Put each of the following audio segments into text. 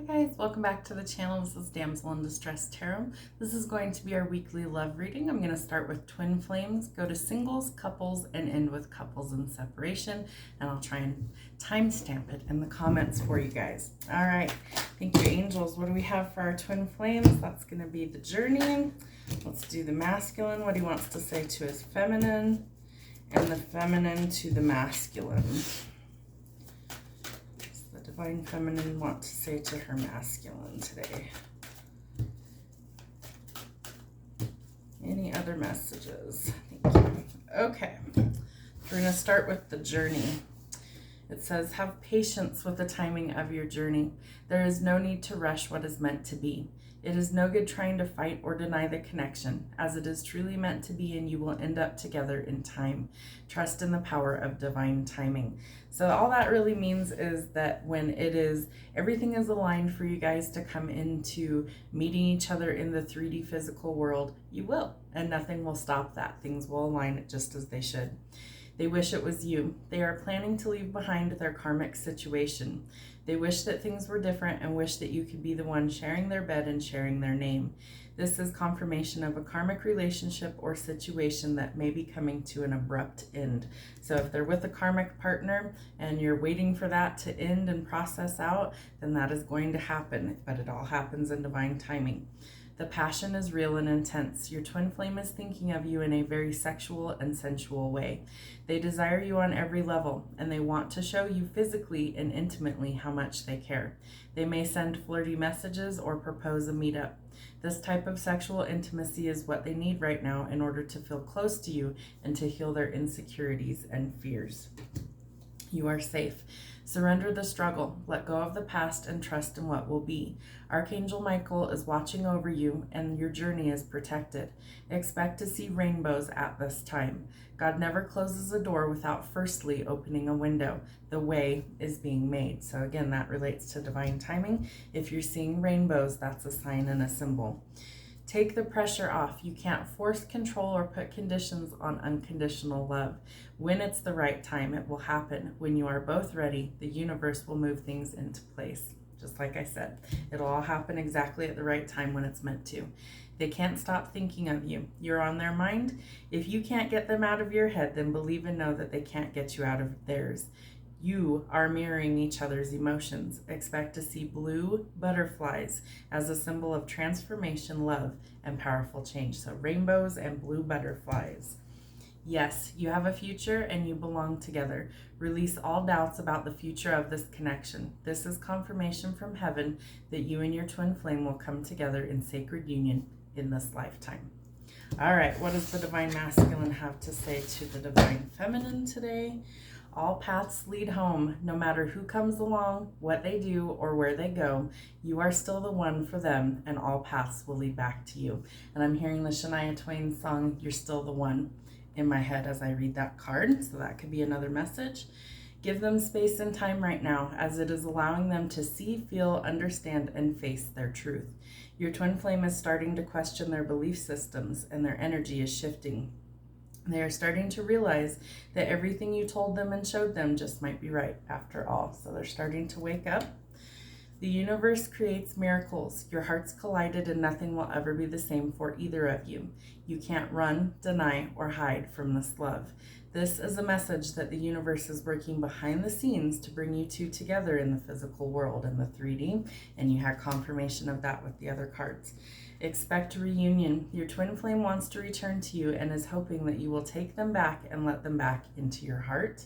guys, welcome back to the channel. This is Damsel in Distress Tarot. This is going to be our weekly love reading. I'm going to start with twin flames, go to singles, couples, and end with couples in separation. And I'll try and timestamp it in the comments for you guys. All right, thank you, angels. What do we have for our twin flames? That's going to be the journey. Let's do the masculine, what he wants to say to his feminine, and the feminine to the masculine. Divine feminine want to say to her masculine today. Any other messages? Thank you. Okay, we're going to start with the journey. It says, have patience with the timing of your journey. There is no need to rush what is meant to be. It is no good trying to fight or deny the connection, as it is truly meant to be, and you will end up together in time. Trust in the power of divine timing. So all that really means is that when everything is aligned for you guys to come into meeting each other in the 3D physical world, you will, and nothing will stop that. Things will align just as they should. They wish it was you. They are planning to leave behind their karmic situation. They wish that things were different and wish that you could be the one sharing their bed and sharing their name. This is confirmation of a karmic relationship or situation that may be coming to an abrupt end. So if they're with a karmic partner and you're waiting for that to end and process out, then that is going to happen, but it all happens in divine timing. The passion is real and intense. Your twin flame is thinking of you in a very sexual and sensual way. They desire you on every level, and they want to show you physically and intimately how much they care. They may send flirty messages or propose a meetup. This type of sexual intimacy is what they need right now in order to feel close to you and to heal their insecurities and fears. You are safe. Surrender the struggle, let go of the past, and trust in what will be. Archangel Michael is watching over you, and your journey is protected. Expect to see rainbows at this time. God never closes a door without firstly opening a window. The way is being made. So again, that relates to divine timing. If you're seeing rainbows, that's a sign and a symbol. Take the pressure off. You can't force, control, or put conditions on unconditional love. When it's the right time, it will happen. When you are both ready, the universe will move things into place. Just like I said, it'll all happen exactly at the right time when it's meant to. They can't stop thinking of you. You're on their mind. If you can't get them out of your head, then believe and know that they can't get you out of theirs. You are mirroring each other's emotions. Expect to see blue butterflies as a symbol of transformation, love, and powerful change. So rainbows and blue butterflies. Yes, you have a future and you belong together. Release all doubts about the future of this connection. This is confirmation from heaven that you and your twin flame will come together in sacred union in this lifetime. All right, what does the divine masculine have to say to the divine feminine today? All paths lead home. No matter who comes along, what they do, or where they go, you are still the one for them, and all paths will lead back to you. And I'm hearing the Shania Twain song, You're Still the One, in my head as I read that card. So that could be another message. Give them space and time right now, as it is allowing them to see, feel, understand, and face their truth. Your twin flame is starting to question their belief systems, and their energy is shifting. They are starting to realize that everything you told them and showed them just might be right after all. So they're starting to wake up. The universe creates miracles. Your hearts collided and nothing will ever be the same for either of you. You can't run, deny, or hide from this love. This is a message that the universe is working behind the scenes to bring you two together in the physical world, in the 3D, and you had confirmation of that with the other cards. Expect a reunion. Your twin flame wants to return to you and is hoping that you will take them back and let them back into your heart.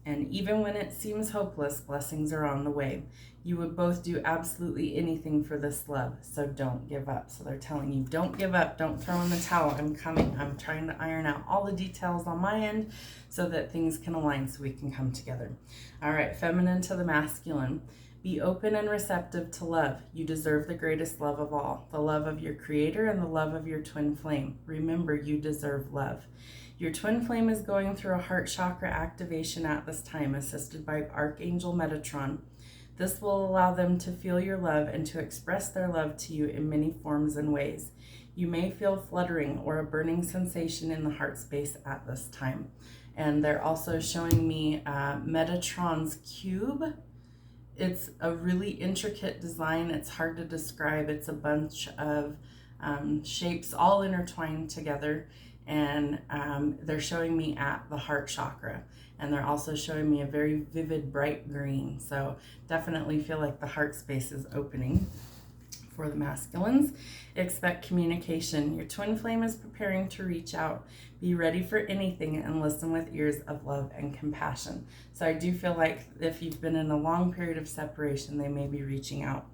And even when it seems hopeless, blessings are on the way. You would both do absolutely anything for this love, so don't give up. So they're telling you, don't give up, don't throw in the towel. I'm coming. I'm trying to iron out all the details on my end so that things can align so we can come together. All right, feminine to the masculine. Be open and receptive to love. You deserve the greatest love of all, the love of your creator and the love of your twin flame. Remember, you deserve love. Your twin flame is going through a heart chakra activation at this time, assisted by Archangel Metatron. This will allow them to feel your love and to express their love to you in many forms and ways. You may feel fluttering or a burning sensation in the heart space at this time. And they're also showing me Metatron's cube It's a really intricate design. It's hard to describe. It's a bunch of shapes all intertwined together, and they're showing me at the heart chakra, and they're also showing me a very vivid bright green. So definitely feel like the heart space is opening. For the masculines, expect communication. Your twin flame is preparing to reach out. Be ready for anything and listen with ears of love and compassion. So I do feel like if you've been in a long period of separation, they may be reaching out.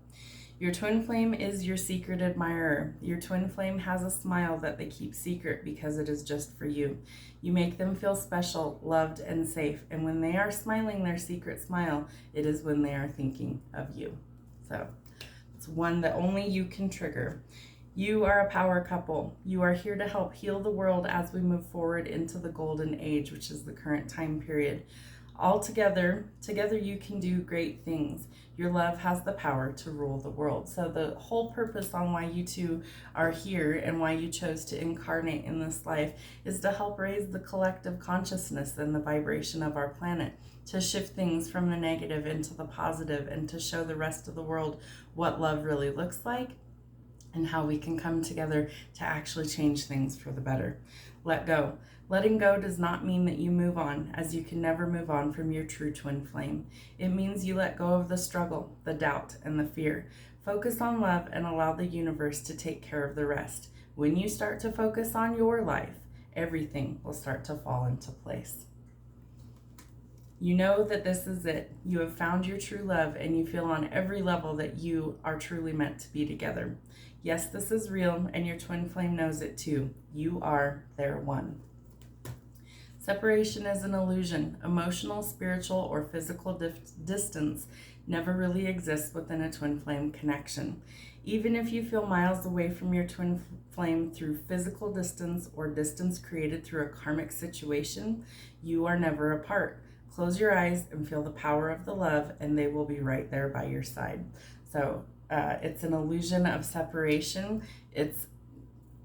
Your twin flame is your secret admirer. Your twin flame has a smile that they keep secret because it is just for you. You make them feel special, loved, and safe. And when they are smiling their secret smile, it is when they are thinking of you. So it's one that only you can trigger. You are a power couple. You are here to help heal the world as we move forward into the golden age, which is the current time period. All together you can do great things. Your love has the power to rule the world. So the whole purpose on why you two are here and why you chose to incarnate in this life is to help raise the collective consciousness and the vibration of our planet, to shift things from the negative into the positive, and to show the rest of the world what love really looks like and how we can come together to actually change things for the better. Let go. Letting go does not mean that you move on, as you can never move on from your true twin flame. It means you let go of the struggle, the doubt, and the fear. Focus on love and allow the universe to take care of the rest. When you start to focus on your life, everything will start to fall into place. You know that this is it. You have found your true love, and you feel on every level that you are truly meant to be together. Yes, this is real, and your twin flame knows it too. You are their one. Separation is an illusion. Emotional, spiritual, or physical distance never really exists within a twin flame connection. Even if you feel miles away from your twin flame through physical distance or distance created through a karmic situation, you are never apart. Close your eyes and feel the power of the love, and they will be right there by your side. So it's an illusion of separation. It's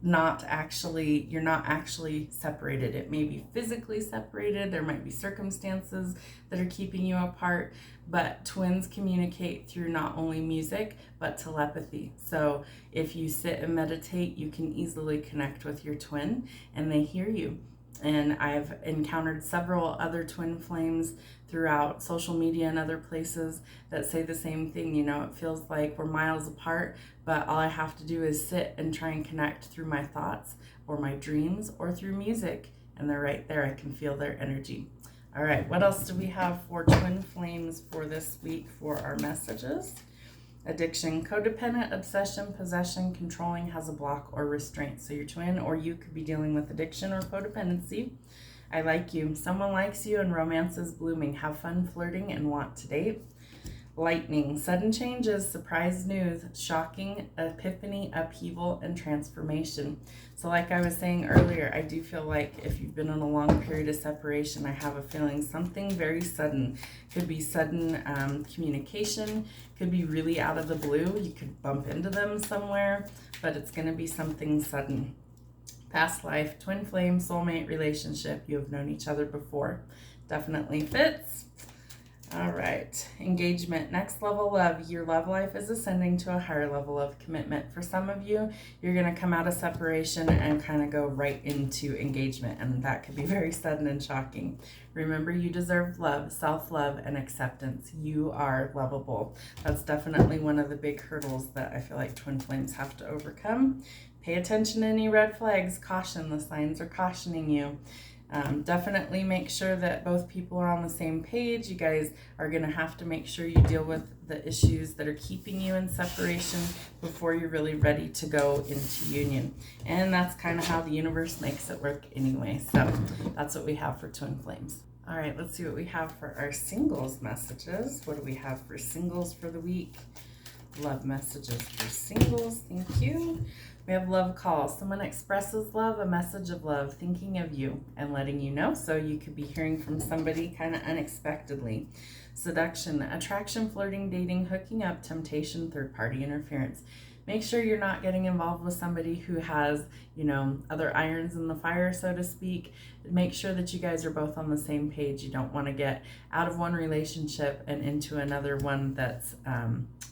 not actually, you're not actually separated. It may be physically separated. There might be circumstances that are keeping you apart, but twins communicate through not only music, but telepathy. So if you sit and meditate, you can easily connect with your twin and they hear you. And I've encountered several other twin flames throughout social media and other places that say the same thing. You know, it feels like we're miles apart, but all I have to do is sit and try and connect through my thoughts or my dreams or through music, and they're right there. I can feel their energy. All right, what else do we have for twin flames for this week for our messages? Addiction, codependent, obsession, possession, controlling, has a block or restraint. So your twin or you could be dealing with addiction or codependency. I like you. Someone likes you and romance is blooming. Have fun flirting and want to date. Lightning, sudden changes, surprise news, shocking, epiphany, upheaval, and transformation. So like I was saying earlier, I do feel like if you've been in a long period of separation, I have a feeling something very sudden. Could be sudden communication, could be really out of the blue. You could bump into them somewhere, but it's going to be something sudden. Past life, twin flame, soulmate relationship. You have known each other before. Definitely fits. All right, engagement, next level love. Your love life is ascending to a higher level of commitment. For some of you, you're going to come out of separation and kind of go right into engagement, and that could be very sudden and shocking. Remember, you deserve love, self-love, and acceptance. You are lovable. That's definitely one of the big hurdles that I feel like twin flames have to overcome. Pay attention to any red flags. Caution, the signs are cautioning you. Definitely make sure that both people are on the same page. You guys are going to have to make sure you deal with the issues that are keeping you in separation before you're really ready to go into union. And that's kind of how the universe makes it work anyway. So that's what we have for twin flames. All right, let's see what we have for our singles messages. What do we have for singles for the week? Love messages for singles. Thank you. We have love calls. Someone expresses love, a message of love, thinking of you and letting you know. So you could be hearing from somebody kind of unexpectedly. Seduction, attraction, flirting, dating, hooking up, temptation, third-party interference. make sure you're not getting involved with somebody who has, you know, other irons in the fire, so to speak. Make sure that you guys are both on the same page. You don't want to get out of one relationship and into another one that's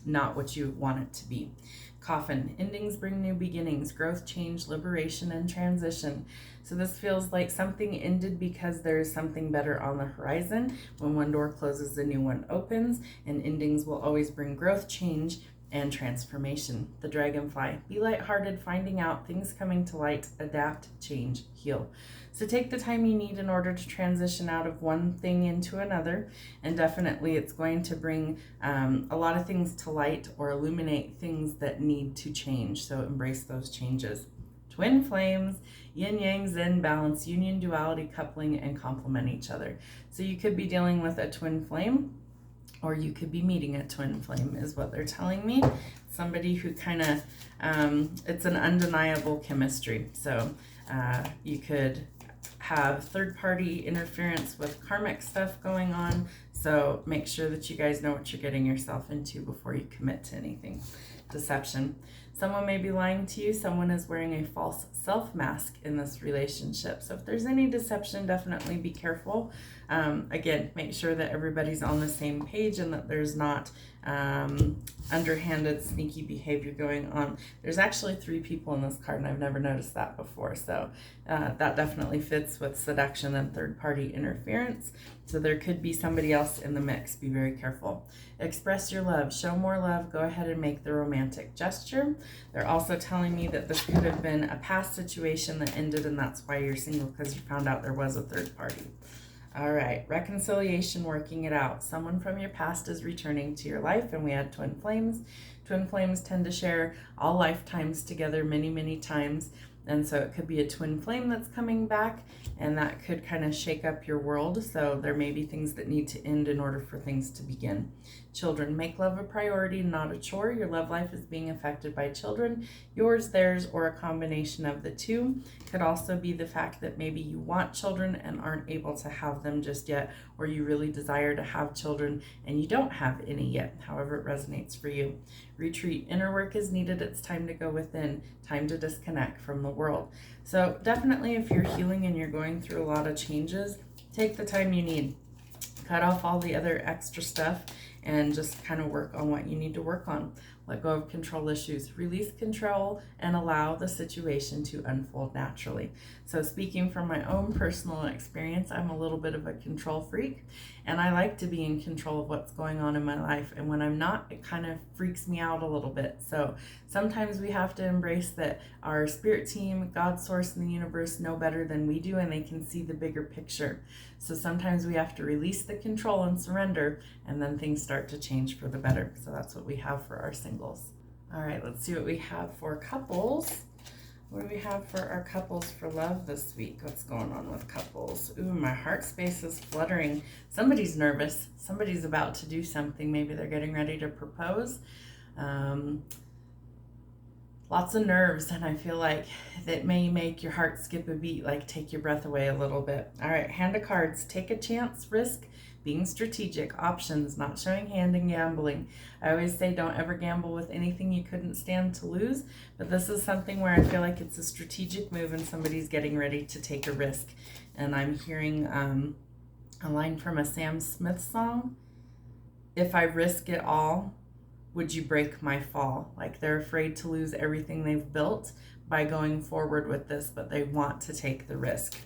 not what you want it to be. Coffin, endings bring new beginnings, growth, change, liberation, and transition. So this feels like something ended because there is something better on the horizon. When one door closes, the new one opens, and endings will always bring growth, change, and transformation. The dragonfly, be lighthearted, finding out, things coming to light, adapt, change, heal. So take the time you need in order to transition out of one thing into another, and definitely it's going to bring a lot of things to light or illuminate things that need to change. So embrace those changes. Twin flames, yin yang, zen, balance, union, duality, coupling, and complement each other. So you could be dealing with a twin flame, or you could be meeting a twin flame is what they're telling me. Somebody who kind of, it's an undeniable chemistry. So you could have third-party interference with karmic stuff going on. So make sure that you guys know what you're getting yourself into before you commit to anything. Deception. Someone may be lying to you. Someone is wearing a false self mask in this relationship. So if there's any deception, definitely be careful. Again, make sure that everybody's on the same page and that there's not underhanded, sneaky behavior going on. There's actually 3 people in this card, and I've never noticed that before. So that definitely fits with seduction and third-party interference. So there could be somebody else in the mix. Be very careful. Express your love. Show more love. Go ahead and make the romantic gesture. They're also telling me that this could have been a past situation that ended, and that's why you're single, because you found out there was a third party. All right, reconciliation, working it out. Someone from your past is returning to your life, and we had twin flames. Twin flames tend to share all lifetimes together many, many times. And so it could be a twin flame that's coming back, and that could kind of shake up your world. So there may be things that need to end in order for things to begin. Children, make love a priority, not a chore. Your love life is being affected by children, yours, theirs, or a combination of the two. Could also be the fact that maybe you want children and aren't able to have them just yet, or you really desire to have children and you don't have any yet, however it resonates for you. Retreat, inner work is needed. It's time to go within, time to disconnect from the world. So definitely if you're healing and you're going through a lot of changes, take the time you need. Cut off all the other extra stuff and just kind of work on what you need to work on. Let go of control issues, release control, and allow the situation to unfold naturally. So speaking from my own personal experience, I'm a little bit of a control freak, and I like to be in control of what's going on in my life. And when I'm not, it kind of freaks me out a little bit. So sometimes we have to embrace that our spirit team, God, source, and the universe know better than we do, and they can see the bigger picture. So sometimes we have to release the control and surrender, and then things start to change for the better. So that's what we have for our singles. All right, let's see what we have for couples. What do we have for our couples for love this week? What's going on with couples? Ooh, my heart space is fluttering. Somebody's nervous. Somebody's about to do something. Maybe they're getting ready to propose. Lots of nerves, and I feel like that may make your heart skip a beat, like take your breath away a little bit. All right, hand of cards. Take a chance, risk, being strategic, options, not showing hand, and gambling. I always say don't ever gamble with anything you couldn't stand to lose, but this is something where I feel like it's a strategic move and somebody's getting ready to take a risk. And I'm hearing a line from a Sam Smith song. If I risk it all, would you break my fall? Like they're afraid to lose everything they've built by going forward with this, but they want to take the risk.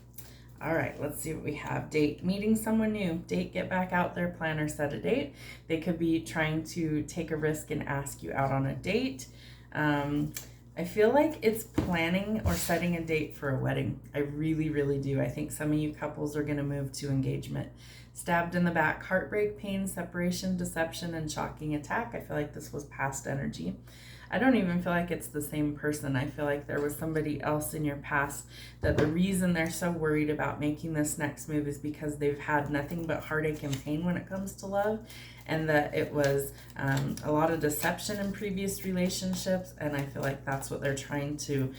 All right, let's see what we have. Date, meeting someone new. Date, get back out there, plan or set a date. They could be trying to take a risk and ask you out on a date. I feel like it's planning or setting a date for a wedding. I really, really do. I think some of you couples are going to move to engagement. Stabbed in the back, heartbreak, pain, separation, deception, and shocking attack. I feel like this was past energy. I don't even feel like it's the same person. I feel like there was somebody else in your past that the reason they're so worried about making this next move is because they've had nothing but heartache and pain when it comes to love, and that it was a lot of deception in previous relationships, and I feel like that's what they're trying to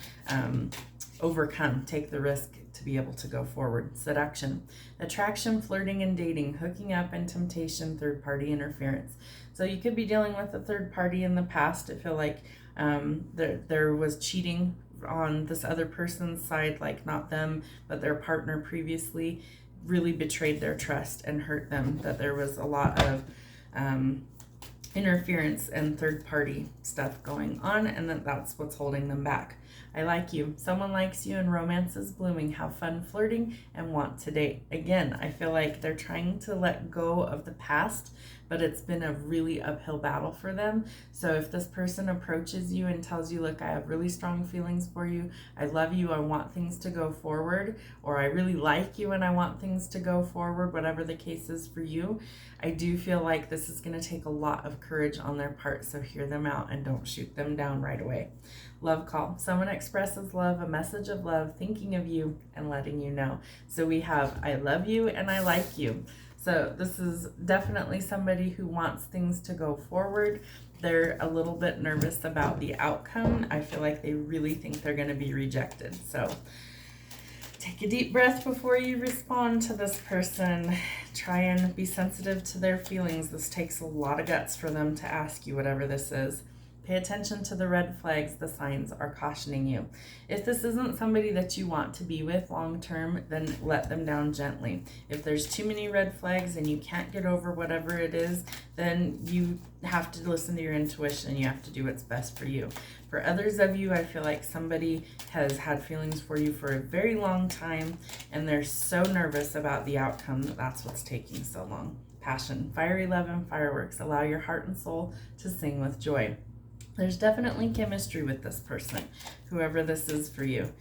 overcome, take the risk to be able to go forward. Seduction, attraction, flirting and dating, hooking up, and temptation, third-party interference. So you could be dealing with a third party in the past. I feel like There was cheating on this other person's side, like not them, but their partner previously really betrayed their trust and hurt them, that there was a lot of interference and third party stuff going on, and that's what's holding them back. I like you. Someone likes you and romance is blooming. Have fun flirting and want to date. Again, I feel like they're trying to let go of the past, but it's been a really uphill battle for them. So if this person approaches you and tells you, look, I have really strong feelings for you, I love you, I want things to go forward, or I really like you and I want things to go forward, whatever the case is for you, I do feel like this is going to take a lot of courage on their part. So hear them out and don't shoot them down right away. Love call. Someone expresses love, a message of love, thinking of you and letting you know. So we have I love you and I like you. So this is definitely somebody who wants things to go forward. They're a little bit nervous about the outcome. I feel like they really think they're going to be rejected. So take a deep breath before you respond to this person. Try and be sensitive to their feelings. This takes a lot of guts for them to ask you whatever this is. Pay attention to the red flags. The signs are cautioning you. If this isn't somebody that you want to be with long term, then let them down gently. If there's too many red flags and you can't get over whatever it is, then you have to listen to your intuition and you have to do what's best for you. For others of you, I feel like somebody has had feelings for you for a very long time and they're so nervous about the outcome that that's what's taking so long. Passion, fiery love, and fireworks. Allow your heart and soul to sing with joy. There's definitely chemistry with this person, whoever this is for you.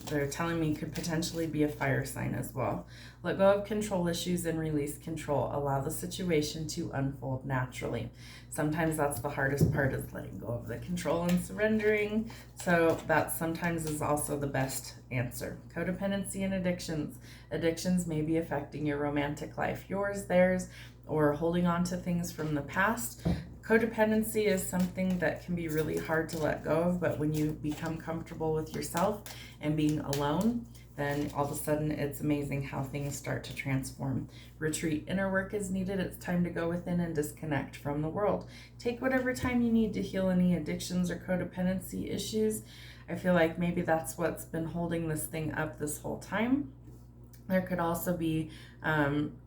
They're telling me could potentially be a fire sign as well. Let go of control issues and release control. Allow the situation to unfold naturally. Sometimes that's the hardest part, is letting go of the control and surrendering. So that sometimes is also the best answer. Codependency and addictions. Addictions may be affecting your romantic life, yours, theirs, or holding on to things from the past. Codependency is something that can be really hard to let go of, but when you become comfortable with yourself and being alone, then all of a sudden it's amazing how things start to transform. Retreat. Inner work is needed. It's time to go within and disconnect from the world. Take whatever time you need to heal any addictions or codependency issues. I feel like maybe that's what's been holding this thing up this whole time. There could also be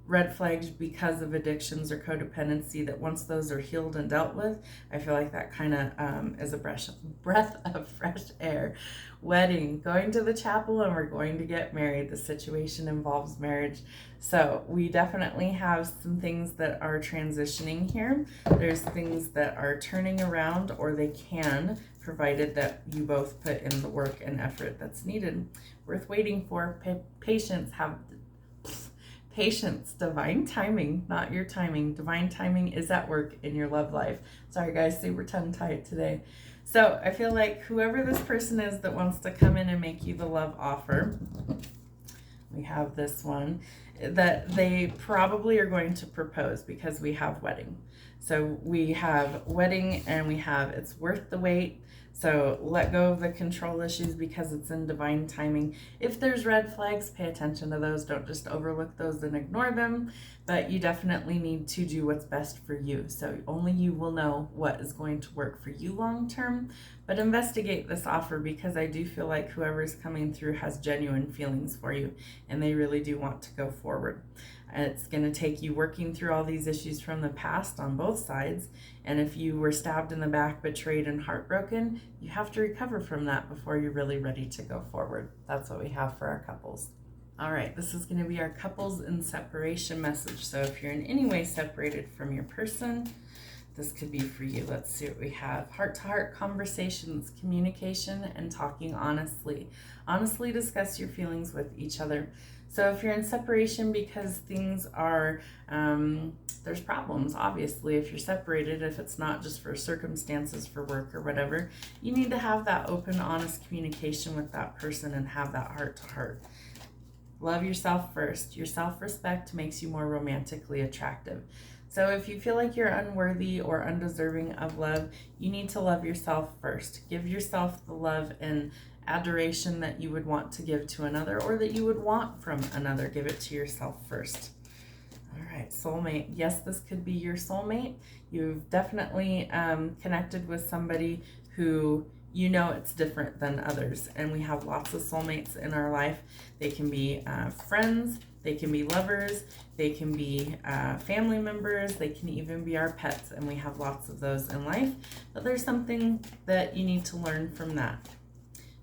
red flags because of addictions or codependency, that once those are healed and dealt with, I feel like that kind of is a breath of fresh air. Wedding, going to the chapel and we're going to get married. The situation involves marriage. So we definitely have some things that are transitioning here. There's things that are turning around, or they can, provided that you both put in the work and effort that's needed. Worth waiting for. Patience, divine timing, not your timing. Divine timing is at work in your love life. Sorry guys, super tongue-tied today. So I feel like whoever this person is that wants to come in and make you the love offer, we have this one, that they probably are going to propose, because we have wedding. So we have wedding and we have it's worth the wait. So let go of the control issues because it's in divine timing. If there's red flags, pay attention to those. Don't just overlook those and ignore them. But you definitely need to do what's best for you. So only you will know what is going to work for you long term. But investigate this offer, because I do feel like whoever's coming through has genuine feelings for you and they really do want to go forward. It's going to take you working through all these issues from the past on both sides. And if you were stabbed in the back, betrayed, and heartbroken, you have to recover from that before you're really ready to go forward. That's what we have for our couples. All right, this is going to be our couples in separation message. So if you're in any way separated from your person, this could be for you. Let's see what we have. Heart-to-heart conversations, communication, and talking honestly. Honestly discuss your feelings with each other. So if you're in separation because things are, there's problems, obviously, if you're separated, if it's not just for circumstances, for work or whatever, you need to have that open, honest communication with that person and have that heart-to-heart. Love yourself first. Your self-respect makes you more romantically attractive. So if you feel like you're unworthy or undeserving of love, you need to love yourself first. Give yourself the love and adoration that you would want to give to another, or that you would want from another. Give it to yourself first. All right, soulmate. Yes, this could be your soulmate. You've definitely connected with somebody who you know it's different than others. And we have lots of soulmates in our life. They can be friends, they can be lovers, they can be family members, they can even be our pets. And we have lots of those in life. But there's something that you need to learn from that.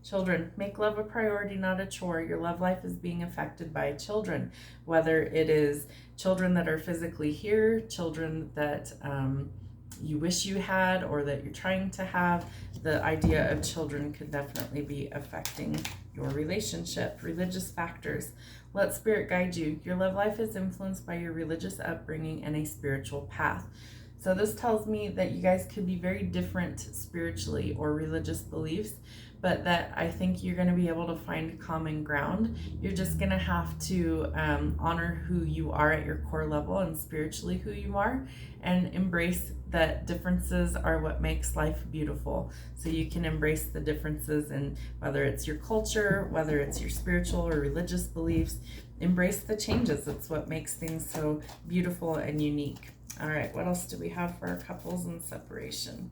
Children, make love a priority, not a chore. Your love life is being affected by children, whether it is children that are physically here, children that you wish you had or that you're trying to have. The idea of children could definitely be affecting your relationship. Religious factors. Let spirit guide you. Your love life is influenced by your religious upbringing and a spiritual path. So this tells me that you guys could be very different spiritually or religious beliefs, but that I think you're going to be able to find common ground. You're just going to have to honor who you are at your core level and spiritually who you are, and embrace that differences are what makes life beautiful. So you can embrace the differences in whether it's your culture, whether it's your spiritual or religious beliefs. Embrace the changes. It's what makes things so beautiful and unique. All right, what else do we have for our couples in separation?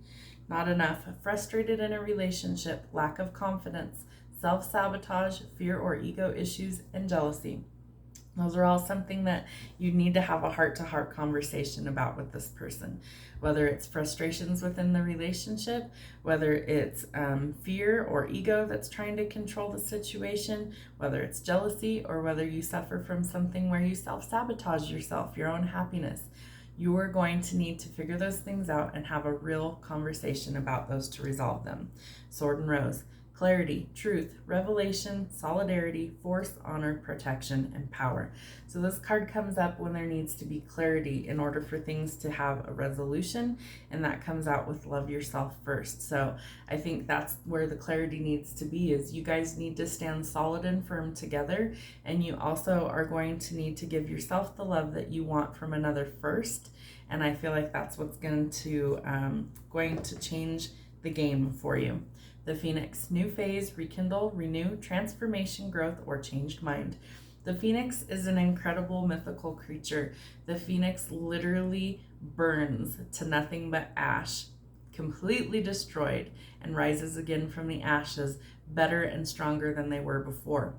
Not enough. Frustrated in a relationship, lack of confidence, self-sabotage, fear or ego issues, and jealousy. Those are all something that you need to have a heart-to-heart conversation about with this person. Whether it's frustrations within the relationship, whether it's fear or ego that's trying to control the situation, whether it's jealousy, or whether you suffer from something where you self-sabotage yourself, your own happiness. You are going to need to figure those things out and have a real conversation about those to resolve them. Sword and Rose. Clarity, truth, revelation, solidarity, force, honor, protection, and power. So this card comes up when there needs to be clarity in order for things to have a resolution, and that comes out with love yourself first. So I think that's where the clarity needs to be, is you guys need to stand solid and firm together, and you also are going to need to give yourself the love that you want from another first. And I feel like that's what's going to change the game for you. The Phoenix, new phase, rekindle, renew, transformation, growth, or changed mind. The Phoenix is an incredible mythical creature. The Phoenix literally burns to nothing but ash, completely destroyed, and rises again from the ashes, better and stronger than they were before.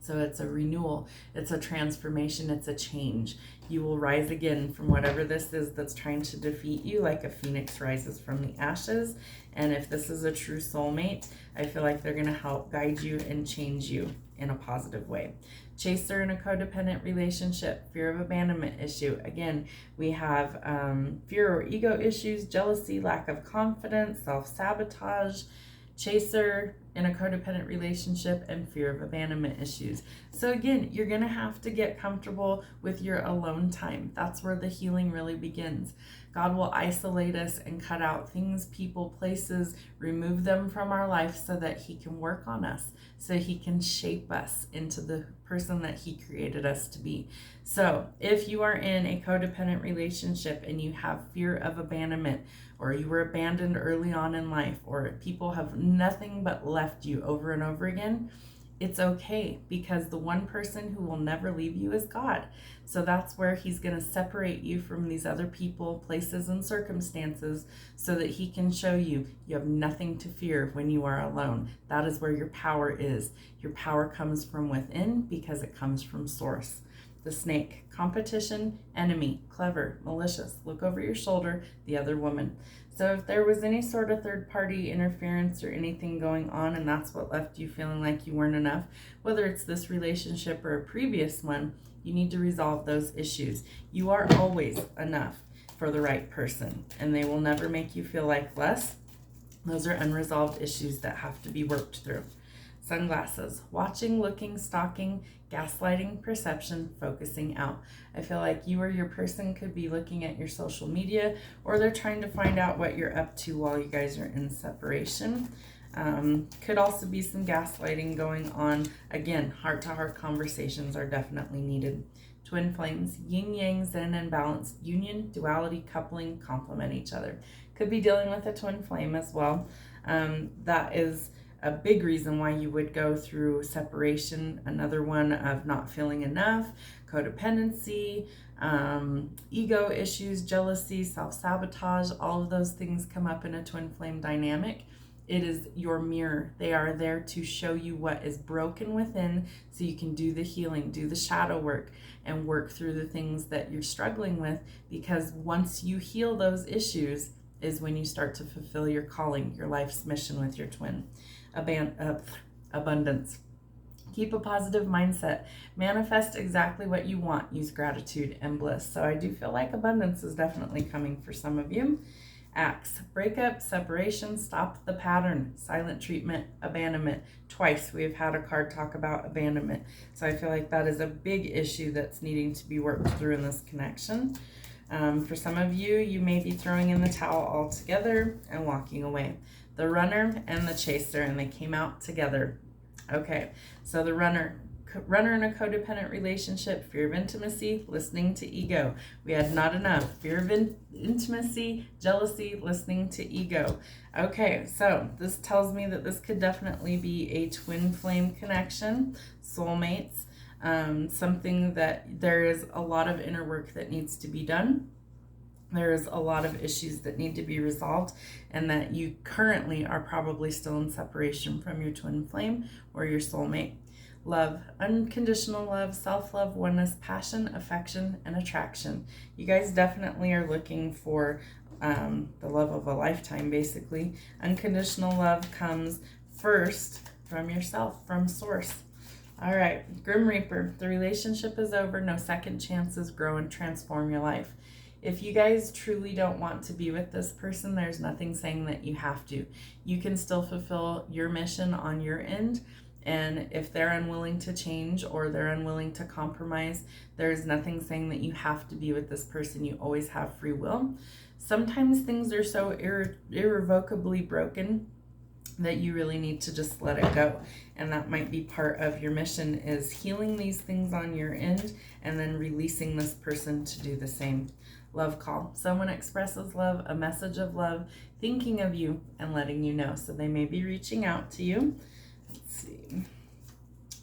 So it's a renewal, it's a transformation, it's a change. You will rise again from whatever this is that's trying to defeat you, like a phoenix rises from the ashes. And if this is a true soulmate, I feel like they're going to help guide you and change you in a positive way. Chaser in a codependent relationship, fear of abandonment issue. Again, we have fear or ego issues, jealousy, lack of confidence, self-sabotage. Chaser in a codependent relationship, and fear of abandonment issues. So again, you're going to have to get comfortable with your alone time. That's where the healing really begins. God will isolate us and cut out things, people, places, remove them from our life so that he can work on us, so he can shape us into the person that he created us to be. So if you are in a codependent relationship and you have fear of abandonment, or you were abandoned early on in life, or people have nothing but left you over and over again, it's okay, because the one person who will never leave you is God. So that's where he's going to separate you from these other people, places, and circumstances so that he can show you you have nothing to fear when you are alone. That is where your power is. Your power comes from within because it comes from source. The Snake, competition, enemy, clever, malicious, look over your shoulder, the other woman. So if there was any sort of third-party interference or anything going on, and that's what left you feeling like you weren't enough, whether it's this relationship or a previous one, you need to resolve those issues. You are always enough for the right person, and they will never make you feel like less. Those are unresolved issues that have to be worked through. Sunglasses, watching, looking, stalking, gaslighting, perception, focusing out. I feel like you or your person could be looking at your social media, or they're trying to find out what you're up to while you guys are in separation. Could also be some gaslighting going on. Again, heart-to-heart conversations are definitely needed. Twin flames, yin yang, zen and balance, union, duality, coupling, complement each other. Could be dealing with a twin flame as well. That is a big reason why you would go through separation. Another one of not feeling enough, codependency, ego issues, jealousy, self-sabotage, all of those things come up in a twin flame dynamic. It is your mirror. They are there to show you what is broken within so you can do the healing, do the shadow work, and work through the things that you're struggling with, because once you heal those issues is when you start to fulfill your calling, your life's mission with your twin. Abundance. Keep a positive mindset. Manifest exactly what you want. Use gratitude and bliss. So I do feel like abundance is definitely coming for some of you. Acts. Breakup, separation, stop the pattern, silent treatment, abandonment. Twice we have had a card talk about abandonment. So I feel like that is a big issue that's needing to be worked through in this connection. For some of you, you may be throwing in the towel altogether and walking away. The runner and the chaser, and they came out together. Okay, so the runner in a codependent relationship, fear of intimacy, listening to ego. We had not enough. Fear of intimacy, jealousy, listening to ego. Okay, so this tells me that this could definitely be a twin flame connection, soulmates, something that there is a lot of inner work that needs to be done. There's a lot of issues that need to be resolved, and that you currently are probably still in separation from your twin flame or your soulmate. Love, unconditional love, self-love, oneness, passion, affection, and attraction. You guys definitely are looking for the love of a lifetime, basically. Unconditional love comes first from yourself, from source. All right, Grim Reaper, the relationship is over. No second chances. Grow and transform your life. If you guys truly don't want to be with this person, there's nothing saying that you have to. You can still fulfill your mission on your end. And if they're unwilling to change or they're unwilling to compromise, there's nothing saying that you have to be with this person. You always have free will. Sometimes things are so irrevocably broken that you really need to just let it go. And that might be part of your mission, is healing these things on your end and then releasing this person to do the same. Love call. Someone expresses love, a message of love, thinking of you and letting you know. So they may be reaching out to you. Let's see.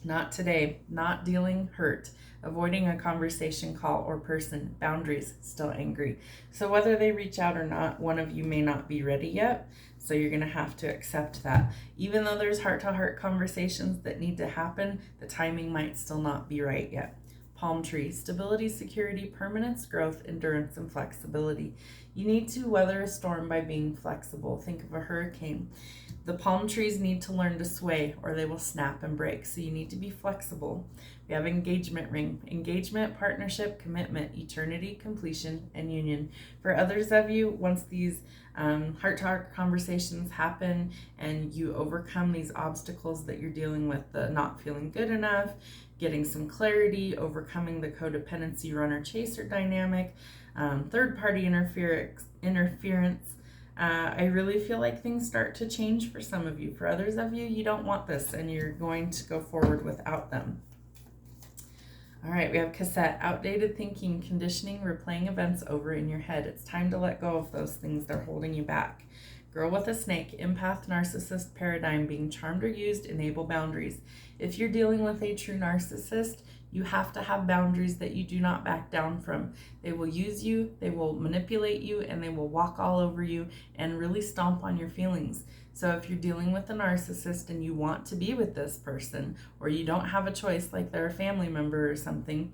Not today. Not dealing hurt. Avoiding a conversation, call, or person. Boundaries. Still angry. So whether they reach out or not, one of you may not be ready yet. So you're going to have to accept that. Even though there's heart-to-heart conversations that need to happen, the timing might still not be right yet. Palm tree. Stability, security, permanence, growth, endurance, and flexibility. You need to weather a storm by being flexible. Think of a hurricane. The palm trees need to learn to sway or they will snap and break. So you need to be flexible. We have engagement ring. Engagement, partnership, commitment, eternity, completion, and union. For others of you, once these heart-to-heart conversations happen and you overcome these obstacles that you're dealing with, the not feeling good enough, getting some clarity, overcoming the codependency runner-chaser dynamic, third-party interference, I really feel like things start to change for some of you. For others of you, you don't want this and you're going to go forward without them. All right, we have cassette, outdated thinking, conditioning, replaying events over in your head. It's time to let go of those things that are holding you back. Girl with a snake, empath, narcissist paradigm, being charmed or used, enable boundaries. If you're dealing with a true narcissist, you have to have boundaries that you do not back down from. They will use you, they will manipulate you, and they will walk all over you and really stomp on your feelings. So if you're dealing with a narcissist and you want to be with this person, or you don't have a choice, like they're a family member or something,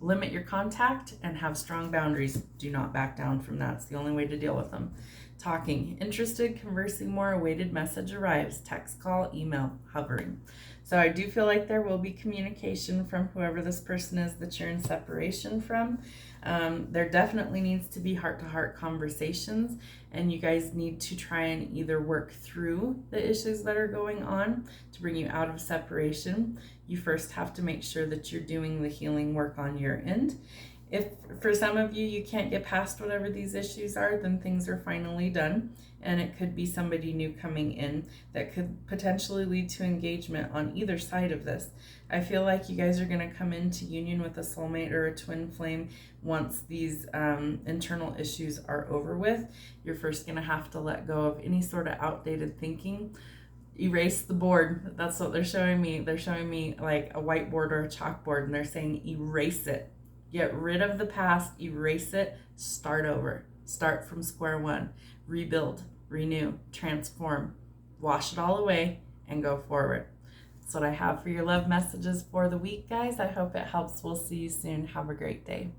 limit your contact and have strong boundaries. Do not back down from that. It's the only way to deal with them. Talking, interested, conversing more, awaited message arrives, text, call, email, hovering. So I do feel like there will be communication from whoever this person is that you're in separation from. There definitely needs to be heart-to-heart conversations, and you guys need to try and either work through the issues that are going on to bring you out of separation. You first have to make sure that you're doing the healing work on your end. If for some of you, you can't get past whatever these issues are, then things are finally done. And it could be somebody new coming in that could potentially lead to engagement on either side of this. I feel like you guys are going to come into union with a soulmate or a twin flame once these internal issues are over with. You're first going to have to let go of any sort of outdated thinking. Erase the board. That's what they're showing me. They're showing me like a whiteboard or a chalkboard, and they're saying erase it. Get rid of the past, erase it, start over. Start from square one. Rebuild, renew, transform. Wash it all away and go forward. That's what I have for your love messages for the week, guys. I hope it helps. We'll see you soon. Have a great day.